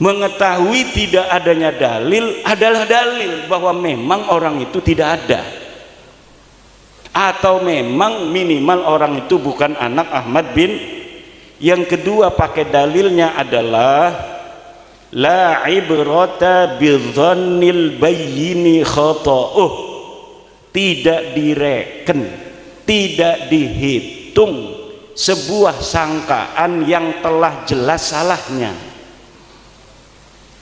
Mengetahui tidak adanya dalil adalah dalil bahwa memang orang itu tidak ada, atau memang minimal orang itu bukan anak Ahmad bin. Yang kedua pakai dalilnya adalah la ibrata bidzannil bayyini khata'uh, tidak direken, tidak dihitung sebuah sangkaan yang telah jelas salahnya.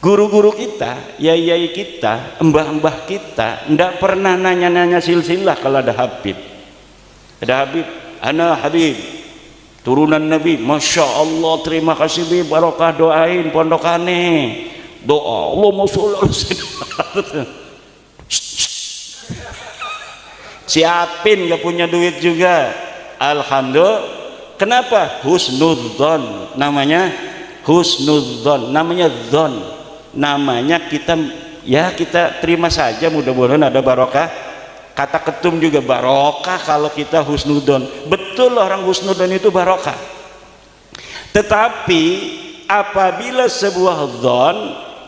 Guru-guru kita, yai-yai kita, mbah-mbah kita ndak pernah nanya-nanya silsilah. Kalau ada Habib, ana Habib turunan Nabi, Masya Allah, terima kasih Bib, barokah, doain pondokane, doa Allahumma sholli ala sayyidina. Siapin, gak punya duit juga, alhamdulillah. Kenapa? Husnudzon, namanya husnudzon, namanya dzon, namanya kita terima saja, mudah-mudahan ada barokah. Kata ketum juga barokah kalau kita husnudzon. Betul, orang husnudzon itu barokah. Tetapi apabila sebuah dzon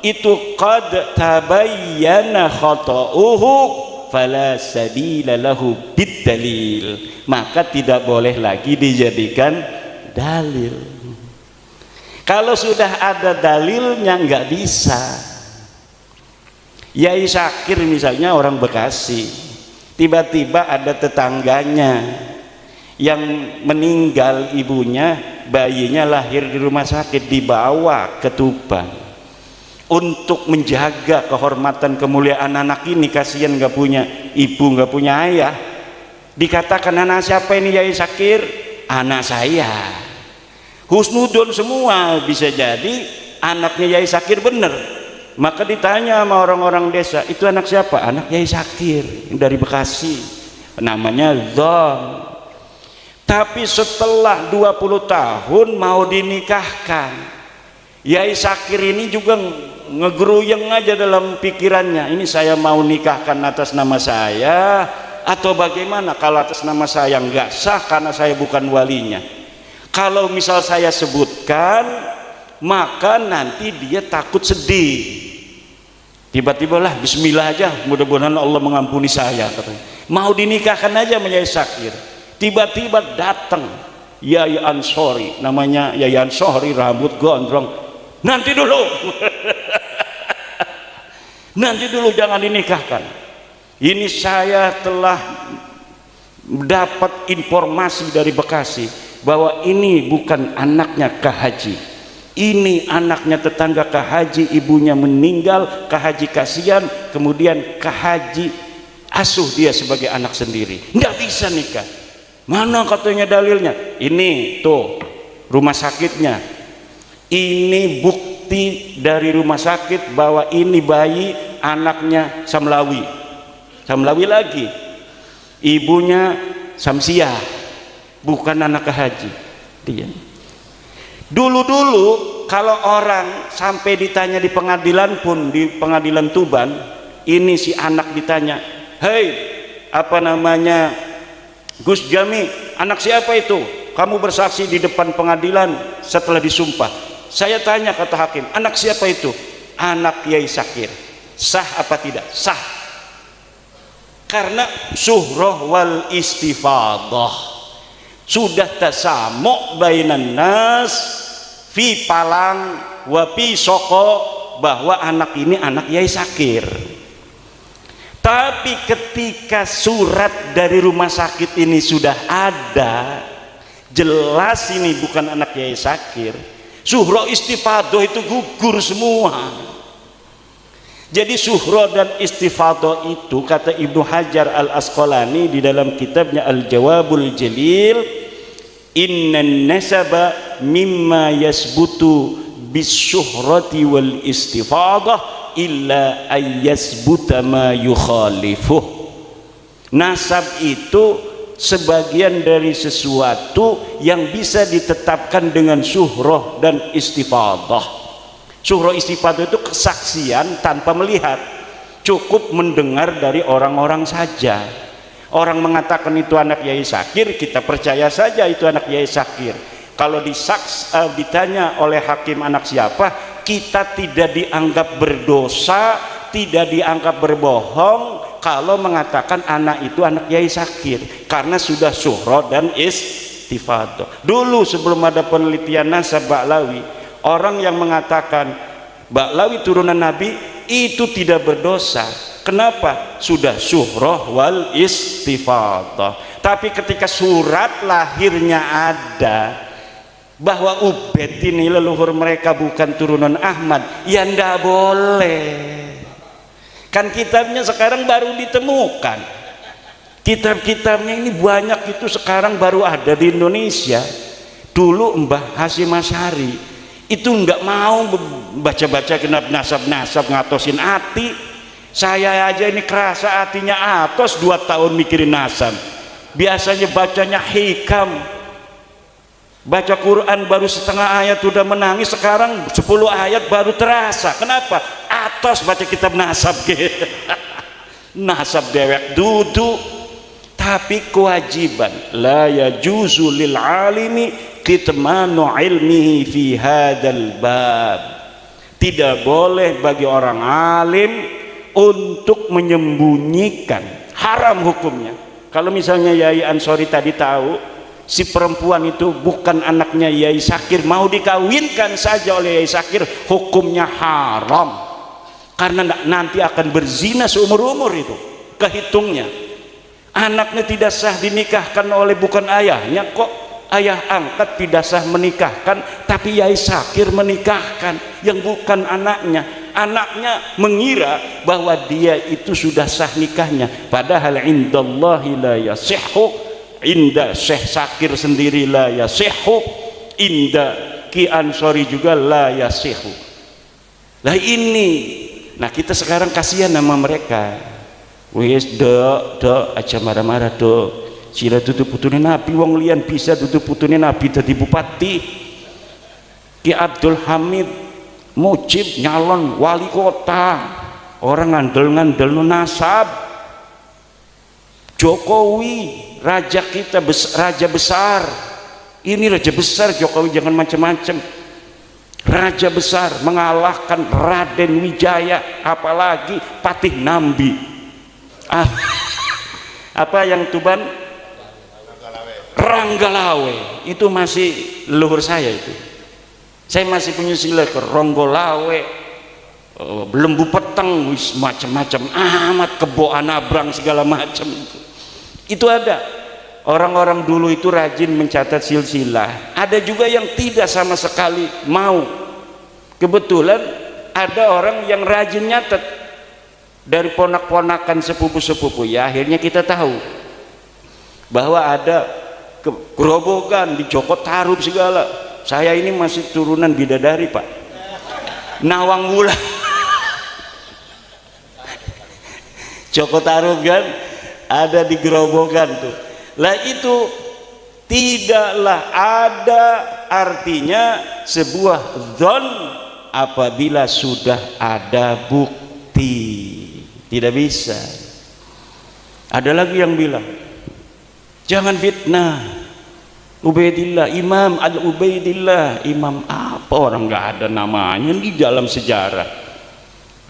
itu qad tabayyana khata'uhu fala sabila lahu bid-dalil, maka tidak boleh lagi dijadikan dalil. Kalau sudah ada dalilnya nggak bisa. Yai Syakir misalnya orang Bekasi, tiba-tiba ada tetangganya yang meninggal ibunya, bayinya lahir di rumah sakit, dibawa ke Tuban untuk menjaga kehormatan kemuliaan anak ini. Kasihan nggak punya ibu, nggak punya ayah. Dikatakan, anak siapa ini Yai Syakir? Anak saya. Husnudon semua, bisa jadi anaknya Yai Syakir bener. Maka ditanya sama orang-orang desa, itu anak siapa? Anak Yai Syakir dari Bekasi, namanya dzon. Tapi setelah 20 tahun mau dinikahkan, Yai Syakir ini juga ngegeruyeng aja dalam pikirannya, ini saya mau nikahkan atas nama saya atau bagaimana? Kalau atas nama saya nggak sah karena saya bukan walinya. Kalau misal saya sebutkan, maka nanti dia takut sedih. Tiba-tiba lah bismillah aja, mudah-mudahan Allah mengampuni saya, katanya. Mau dinikahkan aja sama Yai Syakir. Tiba-tiba datang Yai Ansori, namanya Yai Ansori, rambut gondrong. Nanti dulu. Nanti dulu, jangan dinikahkan. Ini saya telah dapat informasi dari Bekasi bahwa ini bukan anaknya Kah Haji, ini anaknya tetangga Kah Haji, ibunya meninggal, Kah Haji kasihan, kemudian Kah Haji asuh dia sebagai anak sendiri, nggak bisa nikah. Mana katanya dalilnya? Ini tuh rumah sakitnya, ini bukti dari rumah sakit bahwa ini bayi anaknya Samlawi, Samlawi lagi, ibunya Samsiah, bukan anak Kah Haji. Dia dulu-dulu kalau orang sampai ditanya di pengadilan pun, di pengadilan Tuban, ini si anak ditanya, hei apa namanya Gus Jami, anak siapa itu? Kamu bersaksi di depan pengadilan setelah disumpah. Saya tanya, kata hakim, anak siapa itu? Anak Yai Syakir. Sah apa tidak? Sah. Karena suhroh wal istifadah, sudah tasamu bainan nas fi palang wa fi soko, bahwa anak ini anak Yai Syakir. Tapi ketika surat dari rumah sakit ini sudah ada, jelas ini bukan anak Yai Syakir, suhro istifadoh itu gugur semua. Jadi suhro dan istifadoh itu, kata Ibnu Hajar Al-Asqalani di dalam kitabnya Al-Jawabul Jalil, innan nasaba mimma yasbutu bisyuhrati wal istifadah illa ayyasbuta ma yukhalifuh. Nasab itu sebagian dari sesuatu yang bisa ditetapkan dengan syuhroh dan istifadah. Syuhroh istifadah itu kesaksian tanpa melihat, cukup mendengar dari orang-orang saja. Orang mengatakan itu anak Yai Syakir, kita percaya saja itu anak Yai Syakir. Kalau ditanya oleh hakim anak siapa, kita tidak dianggap berdosa, tidak dianggap berbohong kalau mengatakan anak itu anak Yai Sakir, karena sudah syuhra dan istifadah. Dulu sebelum ada penelitian nasab Ba'lawi, orang yang mengatakan Ba'lawi turunan Nabi itu tidak berdosa. Kenapa? Sudah syuhra wal istifadah. Tapi ketika surat lahirnya ada bahwa Ubaid ini leluhur mereka bukan turunan Ahmad, ya ndak boleh. Kan kitabnya sekarang baru ditemukan. Kitab-kitabnya ini banyak, itu sekarang baru ada di Indonesia. Dulu Mbah Hasyim Asy'ari itu nggak mau baca-baca genap nasab-nasab ngatosin hati. Saya aja ini kerasa hatinya atos 2 tahun mikirin nasab. Biasanya bacanya hikam, baca Quran baru setengah ayat udah menangis, sekarang 10 ayat baru terasa. Kenapa? Atos baca kitab nasab gitu. Nasab dewek dudu. Tapi kewajiban la yajuzu lil alimi kitmanu ilmihi fi hadzal bab. Tidak boleh bagi orang alim untuk menyembunyikan, haram hukumnya. Kalau misalnya Yai Ansori tadi tahu si perempuan itu bukan anaknya Yai Sakir, mau dikawinkan saja oleh Yai Sakir, hukumnya haram, karena nanti akan berzina seumur-umur. Itu kehitungnya anaknya tidak sah dinikahkan oleh bukan ayahnya, kok ayah angkat tidak sah menikahkan, tapi Yai Sakir menikahkan yang bukan anaknya. Anaknya mengira bahwa dia itu sudah sah nikahnya, padahal indallahi la yasihhu, inda Syekh Sakir sendiri la yasihhu, inda Ki Ansori juga la yasihhu. Nah ini, nah kita sekarang kasihan sama mereka. Wis dok aja marah-marah dok, sila tutup putune Nabi, wong lian bisa tutup putune Nabi jadi bupati. Ki Abdul Hamid Mujib nyalon wali kota, orang ngandel-ngandel nasab. Jokowi raja kita, raja besar, ini raja besar Jokowi, jangan macam-macam. Raja besar mengalahkan Raden Wijaya, apalagi Patih Nambi. Apa yang Tuban? Ranggalawe. Itu masih leluhur saya itu. Saya masih punya sila ke Ronggolawe, Lembu Peteng, wis macam-macam amat, Kebo Anabrang segala macam. Itu ada orang-orang dulu itu rajin mencatat silsilah. Ada juga yang tidak sama sekali mau. Kebetulan ada orang yang rajin nyatet dari ponak-ponakan sepupu-sepupu. Ya akhirnya kita tahu bahwa ada gerobokan di Joko Tarub segala. Saya ini masih turunan bidadari Pak, Nawang Wulan. Joko Tarub kan ada di gerobokan tuh. Lah itu tidaklah ada artinya sebuah dzon apabila sudah ada bukti. Tidak bisa. Ada lagi yang bilang jangan fitnah Ubaidillah, Imam Al-Ubaidillah. Imam apa, orang nggak ada namanya di dalam sejarah.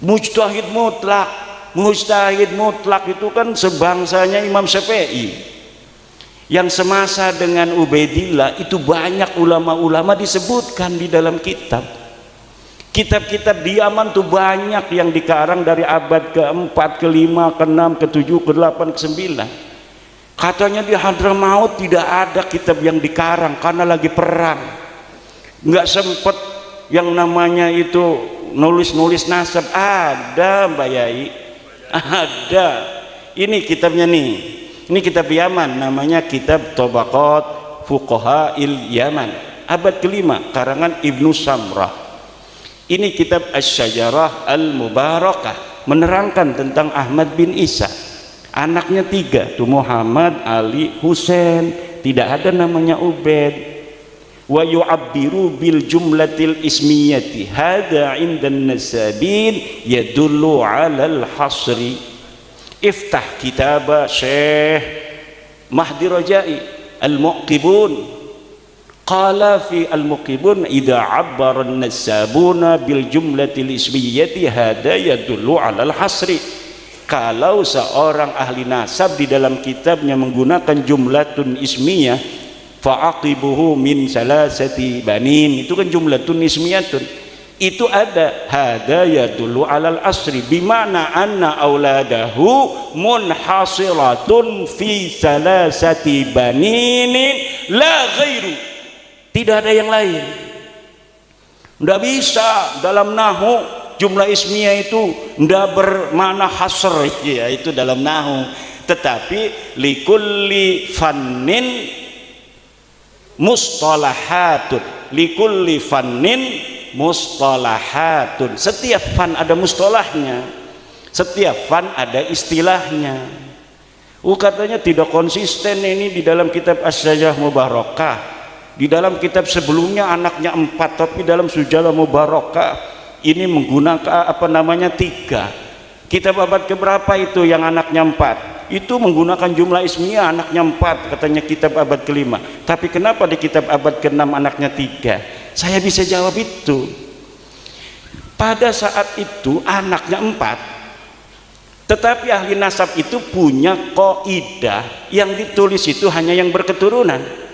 Mujtahid mutlak. Mujtahid mutlak itu kan sebangsanya Imam Syafi'i. Yang semasa dengan Ubaidillah itu banyak ulama-ulama disebutkan di dalam kitab. Kitab-kitab di Yaman tuh banyak yang dikarang dari abad ke-4, ke-5, ke-6, ke-7, ke-8, ke-9. Katanya di Hadramaut tidak ada kitab yang dikarang karena lagi perang, nggak sempet yang namanya itu nulis-nulis nasab. Ada Mbak Yai, ada. Ini kitabnya nih, ini kitab Yaman, namanya kitab Tabaqat Fuqaha il Yaman, abad ke-5, karangan Ibnu Samrah. Ini kitab Asy-Syajarah Al-Mubarakah, menerangkan tentang Ahmad bin Isa. Anaknya 3 tuh, Muhammad, Ali, Husain, tidak ada namanya Ubaid. Wa yu'abbiru bil jumlatil ismiyati hadza 'indan nasabin yadullu 'alal hasri. Iftah kitab Syekh Mahdi Rajai Al-Muqibun Qala fi al-muqibun idza 'abbara an-nasabuna bil jumlatil ismiyyati hada yadullu 'ala al-hasri. Kalau seorang ahli nasab di dalam kitabnya menggunakan jumlatun ismiyah, fa'aqibuhu min salasati banin, itu kan jumlatun ismiyatun, itu ada hada yadullu 'alal asri bimana anna auladahu munhasiratun fi salasati baninin la ghairu, tidak ada yang lain. Tidak bisa dalam nahu jumlah ismiyah itu tidak bermakna hasr, ya itu dalam nahu. Tetapi likulli fannin mustalahatun, likulli fannin mustalahatun. Setiap fan ada mustalahnya, setiap fan ada istilahnya. Katanya tidak konsisten ini di dalam kitab As-Sajarah Mubarakah. Di dalam kitab sebelumnya anaknya 4, tapi dalam Sujalah Mubarakah ini menggunakan apa namanya 3. Kitab abad keberapa itu yang anaknya 4? Itu menggunakan jumlah ismiyah anaknya 4, katanya kitab abad kelima. Tapi kenapa di kitab abad ke-6 anaknya 3? Saya bisa jawab itu. Pada saat itu anaknya 4, tetapi ahli nasab itu punya kaidah yang ditulis itu hanya yang berketurunan.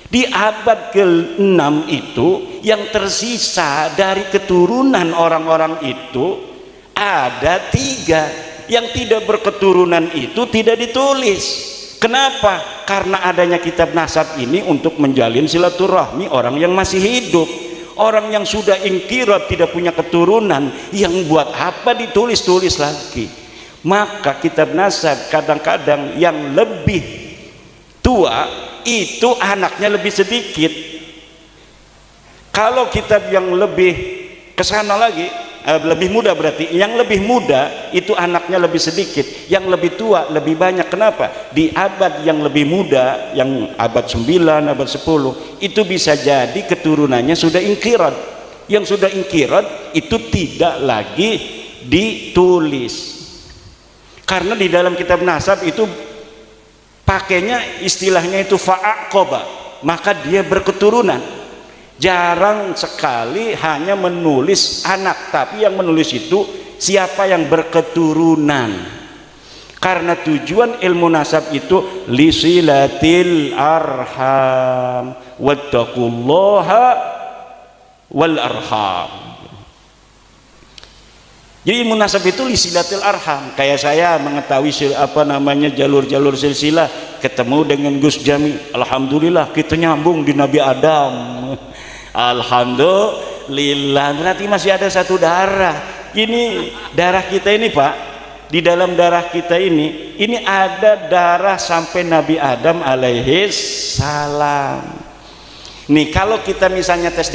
Di abad ke-6 itu yang tersisa dari keturunan orang-orang itu ada 3. Yang tidak berketurunan itu tidak ditulis. Kenapa? Karena adanya kitab nasab ini untuk menjalin silaturahmi orang yang masih hidup. Orang yang sudah ingkirat tidak punya keturunan, yang buat apa ditulis-tulis lagi? Maka kitab nasab kadang-kadang yang lebih tua itu anaknya lebih sedikit. Kalau kitab yang lebih kesana lagi, lebih muda, berarti yang lebih muda itu anaknya lebih sedikit, yang lebih tua lebih banyak. Kenapa? Di abad yang lebih muda, yang abad 9, abad 10, itu bisa jadi keturunannya sudah ingkirat. Yang sudah ingkirat itu tidak lagi ditulis, karena di dalam kitab nasab itu pakainya istilahnya itu fa'aqoba, maka dia berketurunan. Jarang sekali hanya menulis anak, tapi yang menulis itu siapa yang berketurunan. Karena tujuan ilmu nasab itu lisilatil arham wattaqullaha wal arham. Jadi munasab itu lisilatil arham. Kayak saya mengetahui apa namanya jalur-jalur silsilah, ketemu dengan Gus Jami, alhamdulillah kita nyambung di Nabi Adam. Alhamdulillah, berarti masih ada satu darah. Ini darah kita ini, Pak. Di dalam darah kita ini ada darah sampai Nabi Adam alaihi salam. Nih, kalau kita misalnya tes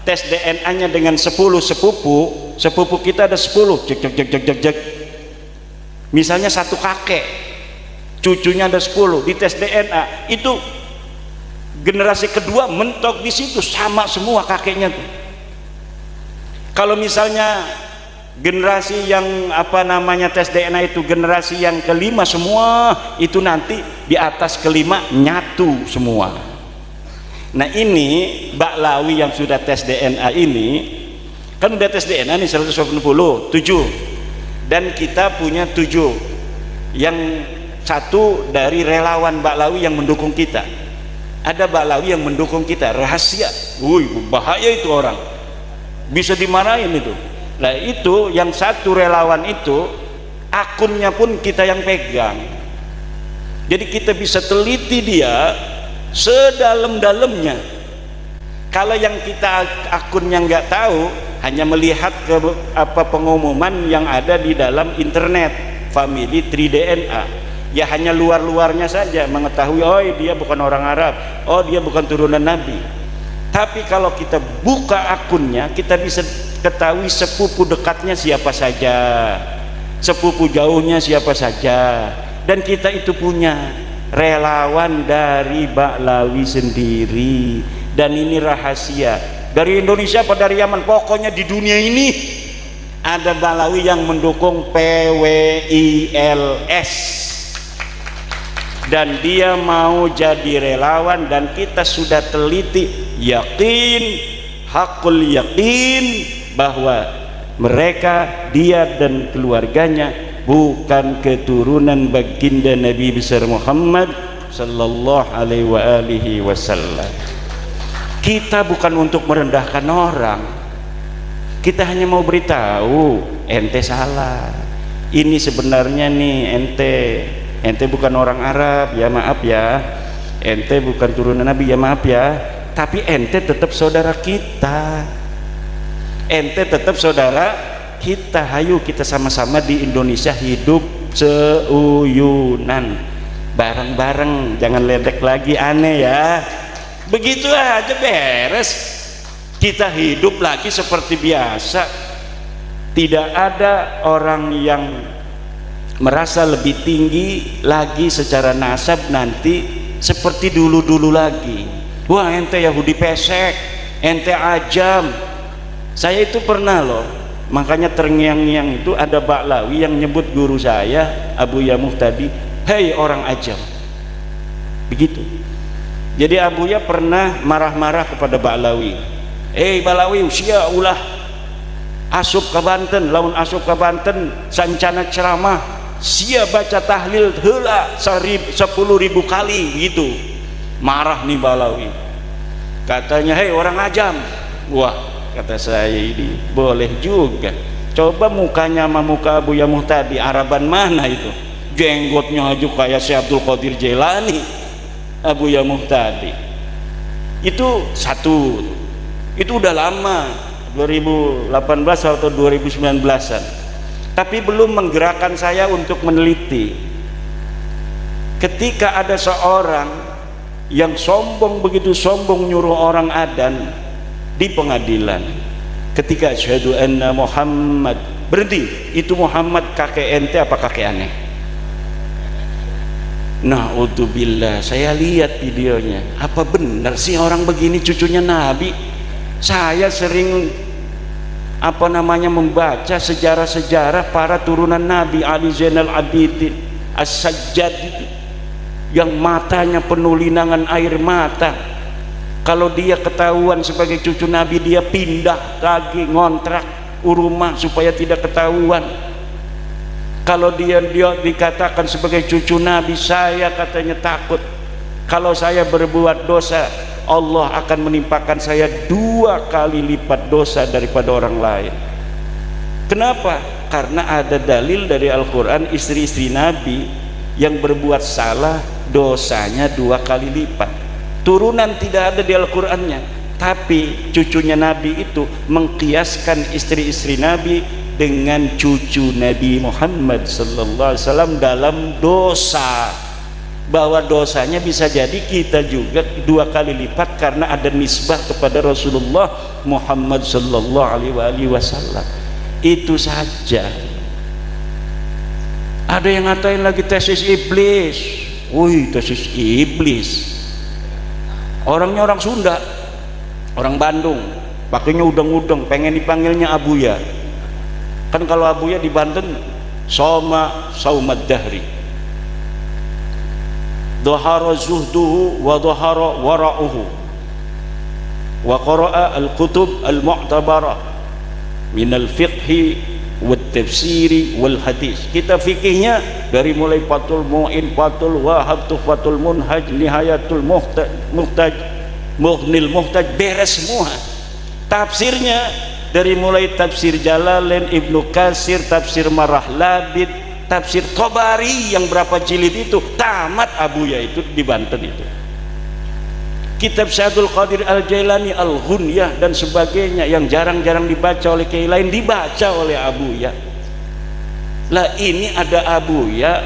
DNA-nya dengan 10 sepupu kita ada 10, cek. Misalnya satu kakek, cucunya ada 10, di tes DNA itu generasi kedua mentok di situ sama semua kakeknya tuh. Kalau misalnya generasi yang apa namanya tes DNA itu generasi yang kelima semua, itu nanti di atas kelima nyatu semua. Nah ini Baklawi yang sudah tes DNA ini kan udah tes DNA nih 187, dan kita punya 7. Yang satu dari relawan Baklawi yang mendukung kita. Ada Baklawi yang mendukung kita, rahasia. Bahaya itu orang, bisa dimarahin itu. Nah itu yang satu relawan itu akunnya pun kita yang pegang, jadi kita bisa teliti dia sedalam-dalamnya. Kalau yang kita akunnya nggak tahu, hanya melihat ke pengumuman yang ada di dalam internet family tree DNA, ya hanya luar-luarnya saja mengetahui, oh dia bukan orang Arab, oh dia bukan turunan Nabi. Tapi kalau kita buka akunnya, kita bisa ketahui sepupu dekatnya siapa saja, sepupu jauhnya siapa saja, dan kita itu punya relawan dari Baklawi sendiri. Dan ini rahasia, dari Indonesia apa dari Yaman, pokoknya di dunia ini ada Baklawi yang mendukung PWILS. dan dia mau jadi relawan, dan kita sudah teliti, yakin, hakul yakin bahwa mereka, dia dan keluarganya bukan keturunan baginda Nabi besar Muhammad sallallahu alaihi wasallam. Kita bukan untuk merendahkan orang, kita hanya mau beritahu ente salah. Ini sebenarnya nih ente bukan orang Arab ya, maaf ya. Ente bukan turunan Nabi ya, maaf ya. Tapi ente tetap saudara kita. Ente tetap saudara kita. Hayu kita sama-sama di Indonesia hidup seuyunan bareng-bareng, jangan ledek lagi aneh ya. Begitu aja beres, kita hidup lagi seperti biasa. Tidak ada orang yang merasa lebih tinggi lagi secara nasab nanti seperti dulu-dulu lagi. Wah ente Yahudi pesek, ente ajam. Saya itu pernah loh, makanya terngiang-ngiang itu ada Baklawi yang nyebut guru saya Abu Yamuh tadi, hei orang ajam. Begitu. Jadi Abuya pernah marah-marah kepada Baklawi, Baklawi usia ulah asup ke Banten, laun asup ke Banten sancana ceramah sia baca tahlil heula 10.000 kali gitu. Marah nih Baklawi, katanya hei orang ajam. Wah kata saya, ini boleh juga, coba mukanya sama muka Abu Yamuh tadi Araban mana itu, jenggotnya aja kayak si Abdul Qadir Jailani. Abu Yamuh tadi itu satu, itu udah lama, 2018 atau 2019an, tapi belum menggerakkan saya untuk meneliti. Ketika ada seorang yang sombong, begitu sombong nyuruh orang adzan di pengadilan, ketika asyhadu anna Muhammad, berhenti, itu Muhammad kakek ente apa kakek aneh? Na'udzubillah, saya lihat videonya, apa benar sih orang begini cucunya Nabi? Saya sering membaca sejarah-sejarah para turunan Nabi, Ali Zainal Abidin, As-Sajjad, yang matanya penuh linangan air mata. Kalau dia ketahuan sebagai cucu Nabi, dia pindah lagi ngontrak rumah supaya tidak ketahuan. Kalau dia dikatakan sebagai cucu Nabi, saya katanya takut kalau saya berbuat dosa, Allah akan menimpakan saya 2 kali lipat dosa daripada orang lain. Kenapa? Karena ada dalil dari Al-Quran, istri-istri Nabi yang berbuat salah dosanya 2 kali lipat. Turunan tidak ada di Al-Qurannya, tapi cucunya Nabi itu mengkiaskan istri-istri Nabi dengan cucu Nabi Muhammad sallallahu alaihi wasallam dalam dosa, bahwa dosanya bisa jadi kita juga 2 kali lipat karena ada nisbah kepada Rasulullah Muhammad sallallahu alaihi wasallam. Itu saja. Ada yang ngatain lagi tesis iblis. Wih, tesis iblis. Orangnya orang Sunda, orang Bandung, pakainya udeng-udeng, pengen dipanggilnya Abuya. Kan kalau Abuya di Banten soma saumad dahri, dhahara zuhduhu wa dhahara wara'uhu, wa qara'a al-kutub al-mu'tabarah min al-fiqhi wa tafsiri wal hadis. Kita fikihnya dari mulai Fathul Mu'in, Fathul Wahab, Tuhfatul Munhaj, Nihayatul Muhtaj, Mughnil Muhtaj, beres semua. Tafsirnya dari mulai tafsir Jalalain, Ibnu Katsir, tafsir Marah Labid, tafsir Tobari yang berapa jilid itu tamat Abuya itu di Banten itu. Kitab Syaikhul Qadir Al-Jailani, Al-Ghunyah dan sebagainya yang jarang-jarang dibaca oleh kiai lain dibaca oleh Abuya. Lah ini ada Abuya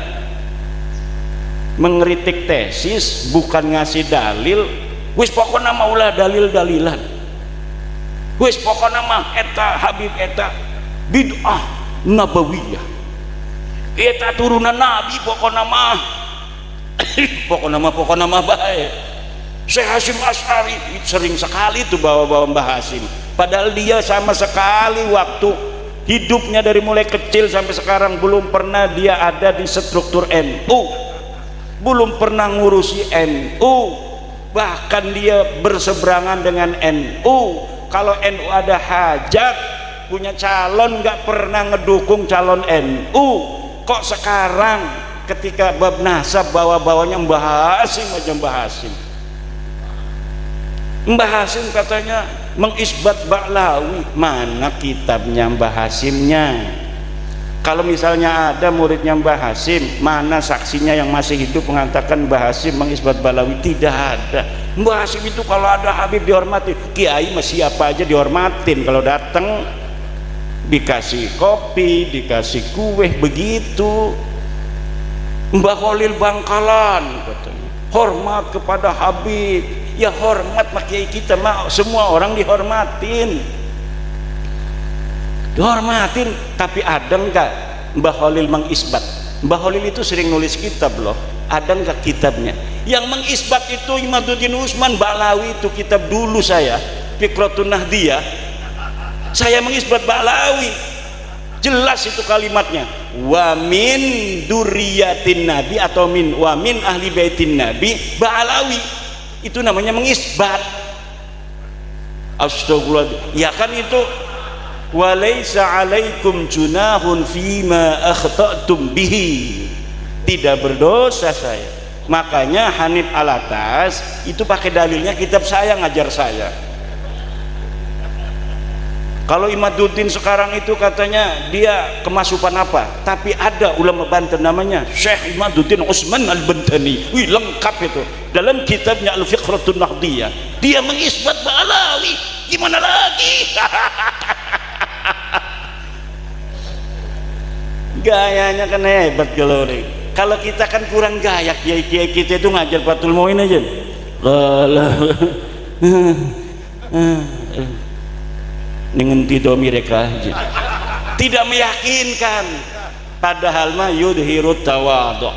mengkritik tesis, bukan ngasih dalil. Wis pokoknya maulah dalil-dalilan. Wis pokoknya mah eta Habib eta bid'ah nabawiyah, eta turunan Nabi, pokoknya mah baik. Syekh Hasyim Asy'ari sering sekali tuh bawa-bawa Mbah Hasyim, padahal dia sama sekali waktu hidupnya dari mulai kecil sampai sekarang belum pernah dia ada di struktur NU. belum pernah ngurusi NU, bahkan dia berseberangan dengan NU. Kalau NU ada hajat punya calon nggak pernah ngedukung calon NU. Kok sekarang ketika bab nasab bawa-bawanya Mbah Hasim aja, Mbah Hasim katanya mengisbat Ba'lawi. Mana kitabnya Mbah Hasimnya? Kalau misalnya ada muridnya Mbah Hasim, mana saksinya yang masih hidup mengatakan Mbah Hasim mengisbat Ba'lawi? Tidak ada. Mbah Hasim itu kalau ada Habib dihormati, kiai masih siapa aja dihormatin. Kalau datang dikasih kopi, dikasih kue, begitu. Mbah Khalil Bangkalan katanya hormat kepada Habib. Ya hormat mak kiai kita mah semua orang dihormatin, tapi ada enggak Mbah Khalil mengisbat? Mbah Khalil itu sering nulis kitab loh, ada enggak kitabnya? Yang mengisbat itu Imaduddin Usman Ba'lawi, itu kitab dulu saya, Fikratun Nahdiyah, saya mengisbat Ba'lawi, jelas itu kalimatnya, wa min duriyatin nabi atau wa min ahli baitin nabi Ba'lawi, itu namanya mengisbat. Astagfirullah, ya kan itu walaysa alaikum junahun fima akhta'tum bihi, tidak berdosa saya. Makanya Hanif Alatas itu pakai dalilnya kitab saya, ngajar saya. Kalau Imaduddin sekarang itu katanya dia kemasukan apa, tapi ada ulama Banten namanya Syekh Imaduddin Usman Al-Bantani, wih lengkap itu dalam kitabnya Al-Fiqratun Nahdiyah, dia mengisbat Ba'lawi. Gimana lagi? Gayanya kan hebat kalau kita kan kurang gaya. Kiai-kiai kita itu ngajar Fathul Muin aja dengan tidak mereka tidak meyakinkan, padahal mah yudhiru tawadhu,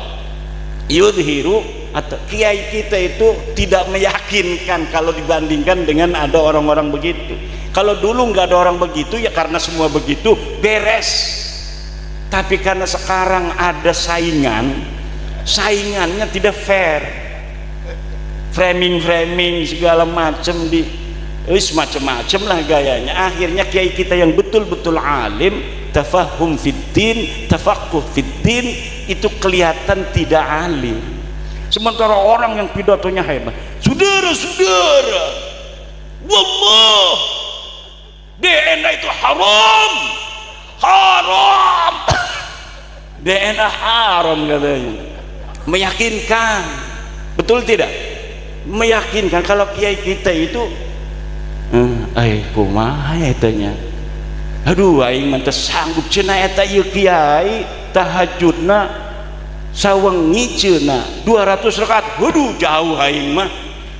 yudhiru atau kiai kita itu tidak meyakinkan kalau dibandingkan dengan ada orang-orang begitu. Kalau dulu nggak ada orang begitu ya karena semua begitu beres, tapi karena sekarang ada saingannya tidak fair, framing segala macam macam-macam lah gayanya. Akhirnya kiai kita yang betul-betul alim, tafahum fiddin, tafaqquh fiddin, itu kelihatan tidak alim. Sementara orang yang pidatonya hebat, saudara-saudara, wallah DNA itu haram DNA haram katanya, meyakinkan. Betul tidak? Meyakinkan. Kalau kiai kita itu kumaha etanya, aduh aing mah teu sanggup cenah eta ieu kiai tahajudna sawengi cenah 200 rakaat, waduh jauh aing mah.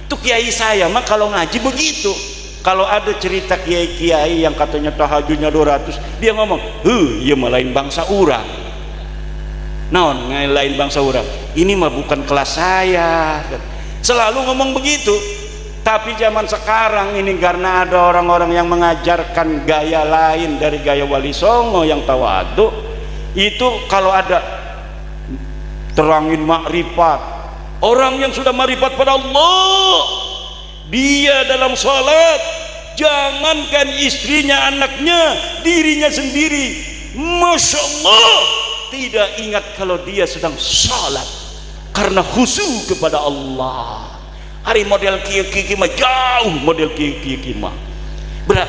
Tuh kiai saya mah kalau ngaji begitu. Kalau ada cerita kiai-kiai yang katanya tahajudnya 200, dia ngomong, ieu mah lain bangsa urang. Naon lain bangsa urang? Ini mah bukan kelas saya. Selalu ngomong begitu. Tapi zaman sekarang ini karena ada orang-orang yang mengajarkan gaya lain dari gaya Wali Songo yang tawadhu, itu kalau ada terangin makrifat, orang yang sudah makrifat pada Allah, dia dalam salat jangankan istrinya, anaknya, dirinya sendiri, Masya Allah, tidak ingat kalau dia sedang salat karena khusyuk kepada Allah. Hari model kiai mah jauh, model kiai mah.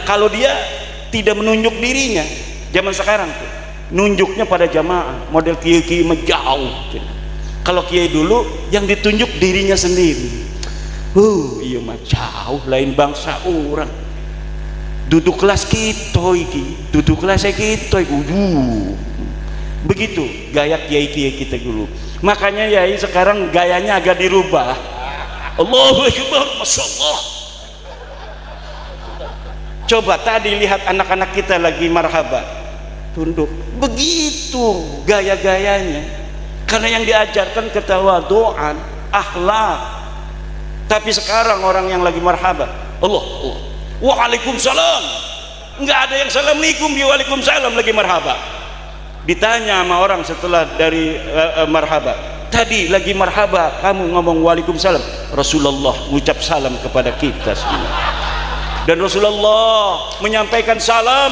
Kalau dia tidak menunjuk dirinya, zaman sekarang tuh nunjuknya pada jamaah, model kiai mah jauh. Kalau kiai dulu yang ditunjuk dirinya sendiri. Iya mah jauh, lain bangsa orang. Duduk kelas kita iki, duduk kelas kita iki. Begitu gaya kiai kita dulu. Makanya yai sekarang gayanya agak dirubah. Allahu Akbar, Masya Allah. Coba tadi lihat anak-anak kita lagi marhaba, tunduk, begitu gaya-gayanya, karena yang diajarkan ketawaduan, akhlak. Tapi sekarang orang yang lagi marhaba, Allah, waalaikumsalam, nggak ada yang assalamualaikum, dia waalaikumsalam lagi marhaba. Ditanya sama orang setelah dari marhaba, tadi lagi marhaba, kamu ngomong waalaikumsalam, Rasulullah mengucap salam kepada kita semua, dan Rasulullah menyampaikan salam